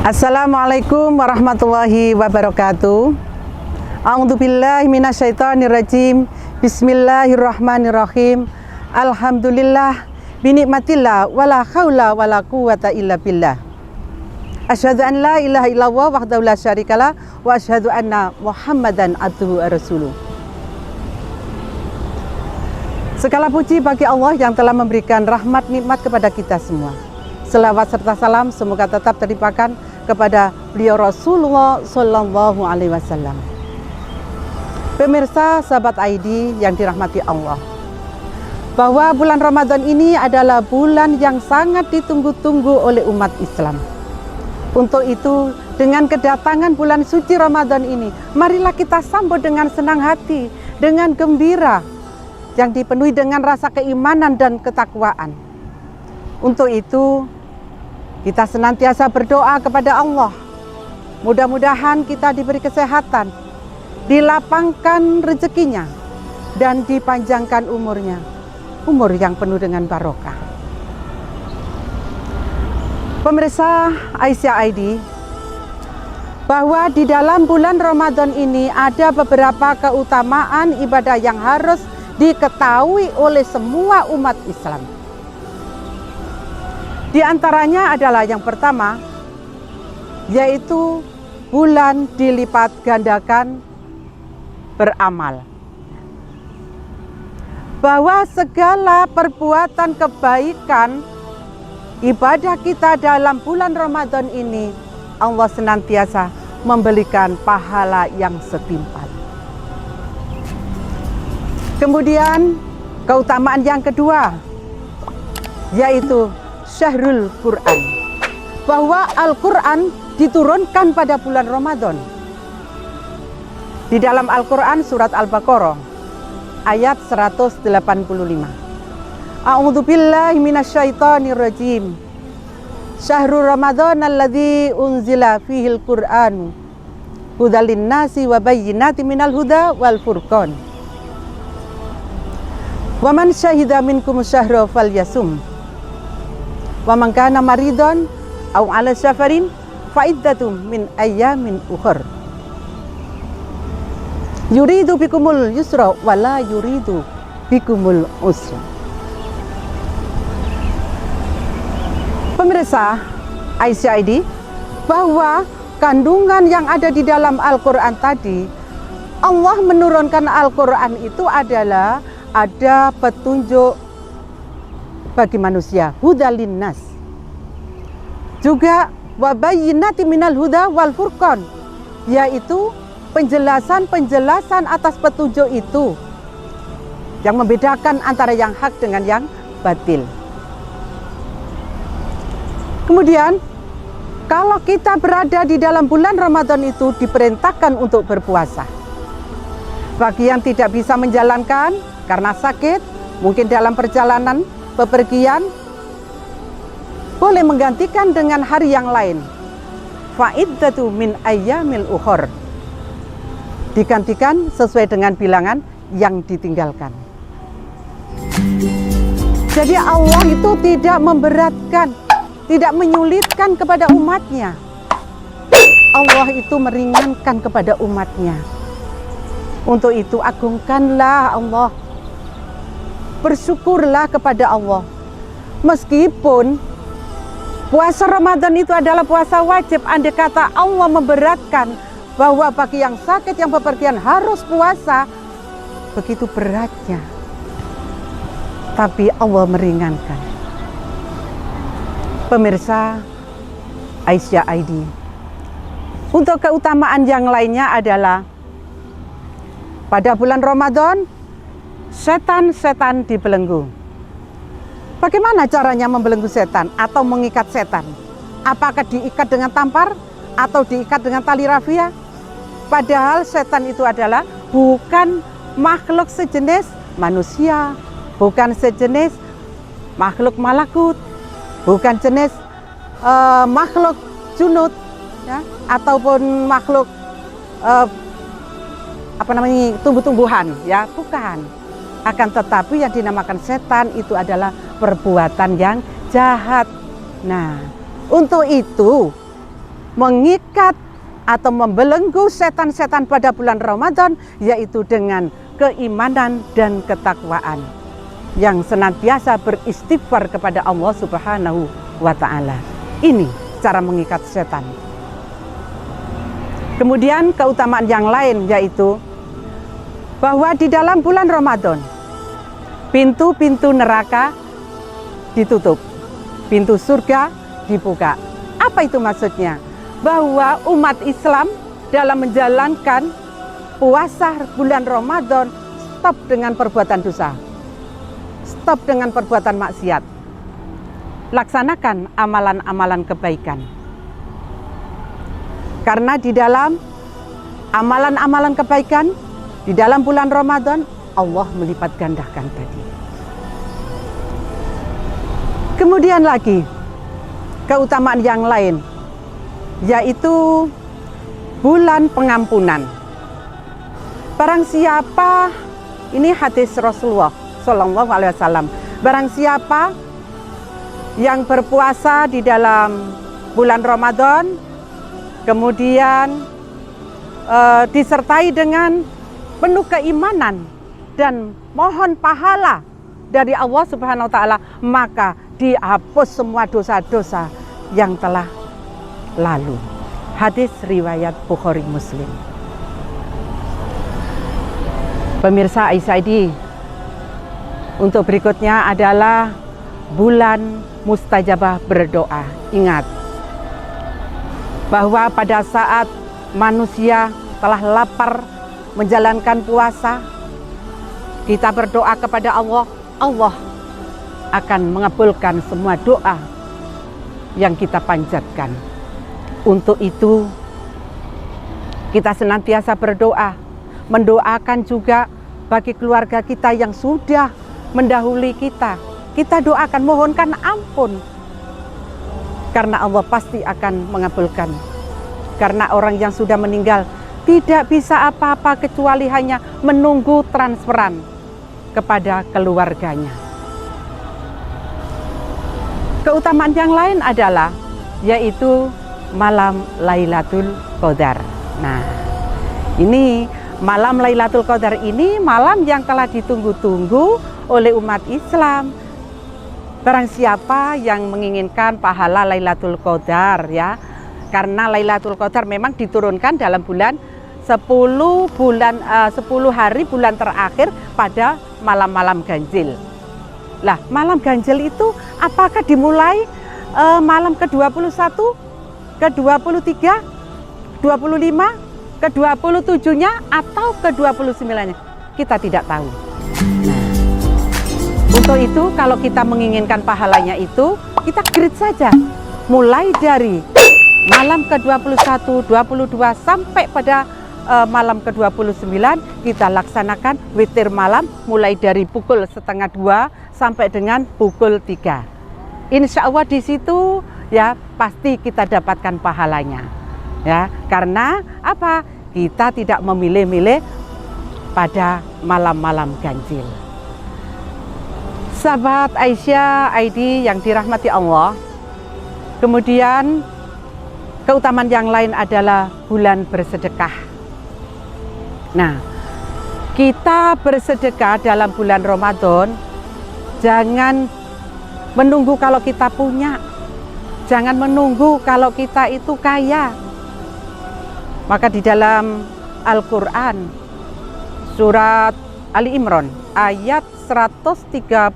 Assalamualaikum warahmatullahi wabarakatuh. A'udzubillahi minasyaitonirrajim. Bismillahirrahmanirrahim. Alhamdulillah binikmatillah wala haula wala quwata illa billah. Asyhadu an la ilaha illallah wahdahu la syarikalah wa asyhadu anna Muhammadan abduhu wa rasuluh. Segala puji bagi Allah yang telah memberikan rahmat nikmat kepada kita semua. Selawat serta salam semoga tetap terlimpahkan kepada beliau Rasulullah Sallallahu Alaihi Wasallam. Pemirsa sahabat ID yang dirahmati Allah, bahwa bulan Ramadan ini adalah bulan yang sangat ditunggu-tunggu oleh umat Islam. Untuk itu, dengan kedatangan bulan suci Ramadan ini, marilah kita sambut dengan senang hati, dengan gembira, yang dipenuhi dengan rasa keimanan dan ketakwaan. Untuk itu, kita senantiasa berdoa kepada Allah. Mudah-mudahan kita diberi kesehatan, dilapangkan rezekinya, dan dipanjangkan umurnya. Umur yang penuh dengan barokah. Pemirsa Aisyah ID, bahwa di dalam bulan Ramadan ini ada beberapa keutamaan ibadah yang harus diketahui oleh semua umat Islam. Di antaranya adalah yang pertama, yaitu bulan dilipat gandakan beramal. Bahwa segala perbuatan kebaikan ibadah kita dalam bulan Ramadan ini, Allah senantiasa memberikan pahala yang setimpal. Kemudian keutamaan yang kedua, yaitu Syahrul Quran, bahwa Al-Quran diturunkan pada bulan Ramadan. Di dalam Al-Quran surat Al-Baqarah ayat 185. A'udzubillahi minasyaitonirrajim. Syahrul Ramadan alladzi unzila fihil Qur'an hudal linnasi wa bayyinatin minal huda wal furqan. Wa man syahida minkum syahra falyasum. Wa man kana maridon au ala safarin fa iddatum min ayyamin ukhra. Yuridu bikumul yusra wa la yuridu bikumul usra. Pemirsa Aisyah ID, bahwa kandungan yang ada di dalam Al-Quran tadi, Allah menurunkan Al-Quran itu adalah ada petunjuk bagi manusia, hudal linnas. Juga wabayyinati minal huda wal furqan, yaitu penjelasan-penjelasan atas petunjuk itu yang membedakan antara yang hak dengan yang batil. Kemudian, kalau kita berada di dalam bulan Ramadan itu diperintahkan untuk berpuasa. Bagi yang tidak bisa menjalankan karena sakit, mungkin dalam perjalanan bepergian, boleh menggantikan dengan hari yang lain. Fa'iddatu min ayyamil ukhor, digantikan sesuai dengan bilangan yang ditinggalkan. Jadi Allah itu tidak memberatkan, tidak menyulitkan kepada umatnya. Allah itu meringankan kepada umatnya. Untuk itu agungkanlah Allah, bersyukurlah kepada Allah. Meskipun puasa Ramadan itu adalah puasa wajib, andai kata Allah memberatkan bahwa bagi yang sakit, yang bepergian harus puasa, begitu beratnya. Tapi Allah meringankan. Pemirsa Aisyah ID, untuk keutamaan yang lainnya adalah pada bulan Ramadan setan-setan dibelenggu. Bagaimana caranya membelenggu setan atau mengikat setan? Apakah diikat dengan tampar atau diikat dengan tali rafia? Padahal setan itu adalah bukan makhluk sejenis manusia, bukan sejenis makhluk malakut, bukan jenis makhluk junut, ya, ataupun makhluk tumbuh-tumbuhan, ya, bukan. Akan tetapi yang dinamakan setan itu adalah perbuatan yang jahat. Nah, untuk itu mengikat atau membelenggu setan-setan pada bulan Ramadan, yaitu dengan keimanan dan ketakwaan yang senantiasa beristighfar kepada Allah Subhanahu wa Ta'ala. Ini cara mengikat setan. Kemudian keutamaan yang lain yaitu bahwa di dalam bulan Ramadan pintu-pintu neraka ditutup, pintu surga dibuka. Apa itu maksudnya? Bahwa umat Islam dalam menjalankan puasa bulan Ramadan stop dengan perbuatan dosa, stop dengan perbuatan maksiat, laksanakan amalan-amalan kebaikan. Karena di dalam amalan-amalan kebaikan di dalam bulan Ramadan Allah melipat gandakan tadi. Kemudian lagi keutamaan yang lain yaitu bulan pengampunan. Barang siapa, ini hadis Rasulullah Shallallahu Alaihi Wasallam, barang siapa yang berpuasa di dalam bulan Ramadan kemudian disertai dengan penuh keimanan dan mohon pahala dari Allah Subhanahu wa Ta'ala, maka dihapus semua dosa-dosa yang telah lalu. Hadis riwayat Bukhari Muslim. Pemirsa ICID, untuk berikutnya adalah bulan mustajabah berdoa. Ingat bahwa pada saat manusia telah lapar menjalankan puasa, kita berdoa kepada Allah, Allah akan mengabulkan semua doa yang kita panjatkan. Untuk itu kita senantiasa berdoa, mendoakan juga bagi keluarga kita yang sudah mendahului kita. Kita doakan, mohonkan ampun, karena Allah pasti akan mengabulkan. Karena orang yang sudah meninggal tidak bisa apa-apa kecuali hanya menunggu transferan kepada keluarganya. Keutamaan yang lain adalah yaitu malam Lailatul Qadar. Nah, ini malam Lailatul Qadar ini malam yang telah ditunggu-tunggu oleh umat Islam. Barang siapa yang menginginkan pahala Lailatul Qadar, ya, karena Lailatul Qadar memang diturunkan dalam bulan 10 hari bulan terakhir pada malam-malam ganjil. Lah, malam ganjil itu apakah dimulai malam ke-21, ke-23, 25, ke-27-nya atau ke-29-nya? Kita tidak tahu. Nah, untuk itu kalau kita menginginkan pahalanya itu, kita grid saja. Mulai dari malam ke-21, 22 sampai pada malam ke-29 kita laksanakan witir malam mulai dari pukul 1:30 sampai dengan pukul 3. Insya Allah di situ ya pasti kita dapatkan pahalanya. Ya, karena apa? Kita tidak memilih-milih pada malam-malam ganjil. Sahabat Aisyah ID yang dirahmati Allah. Kemudian keutamaan yang lain adalah bulan bersedekah. Nah, kita bersedekah dalam bulan Ramadan, jangan menunggu kalau kita punya, jangan menunggu kalau kita itu kaya. Maka di dalam Al-Quran surat Ali Imran ayat 134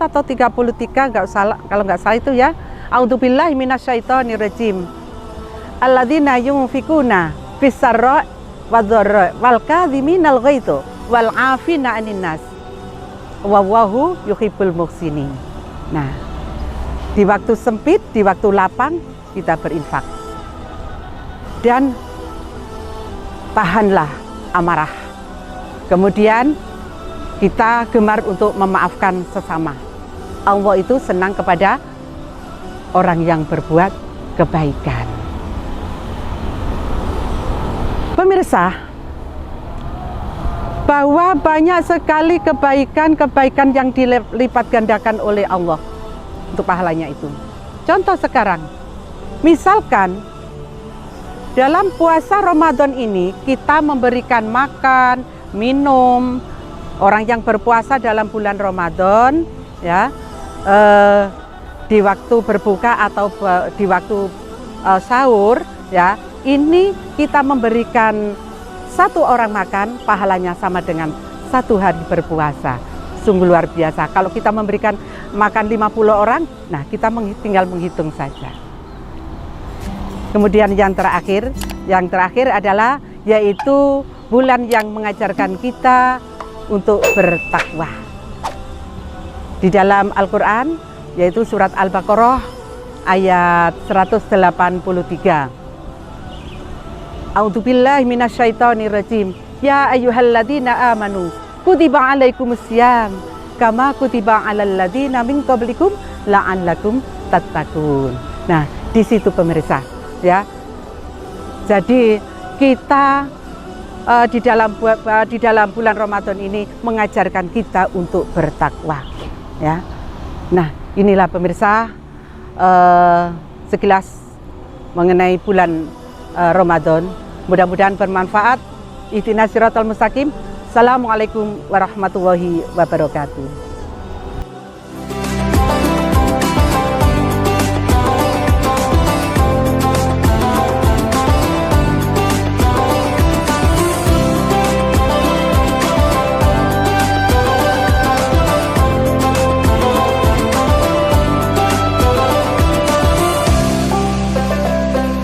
atau 33 kalau nggak salah itu ya. A'udzubillahi minasyaitonirrajim. Alladzina yunfikuna fis-sarra wadh-dharra wal kadhiminal ghaidha wal 'afina 'anil nas. Wallahu yuhibbul muhsinin. Nah, di waktu sempit, di waktu lapang kita berinfak. Dan tahanlah amarah. Kemudian kita gemar untuk memaafkan sesama. Allah itu senang kepada orang yang berbuat kebaikan. Pemirsa, bahwa banyak sekali kebaikan-kebaikan yang dilipat gandakan oleh Allah untuk pahalanya itu. Contoh sekarang, Misalkan dalam puasa Ramadan ini kita memberikan makan, minum orang yang berpuasa dalam bulan Ramadan, ya, di waktu berbuka atau di waktu sahur, ya, ini kita memberikan satu orang makan, pahalanya sama dengan 1 hari berpuasa. Sungguh luar biasa. Kalau kita memberikan makan 50 orang, nah kita tinggal menghitung saja. Kemudian yang terakhir adalah yaitu bulan yang mengajarkan kita untuk bertakwa. Di dalam Al-Quran, yaitu surat Al-Baqarah ayat 183. A'udzubillahi minasyaitonirrajim. Ya ayyuhalladzina amanu kutiba alaikumussyam kama kutiba alal ladzina min qablikum la'allakum tattaqun. Nah, di situ pemirsa, ya. Jadi kita di dalam bulan Ramadan ini mengajarkan kita untuk bertakwa, ya. Nah, inilah pemirsa sekilas mengenai bulan Ramadan. Mudah-mudahan bermanfaat. Ihdinas siratal mustaqim. Assalamualaikum warahmatullahi wabarakatuh.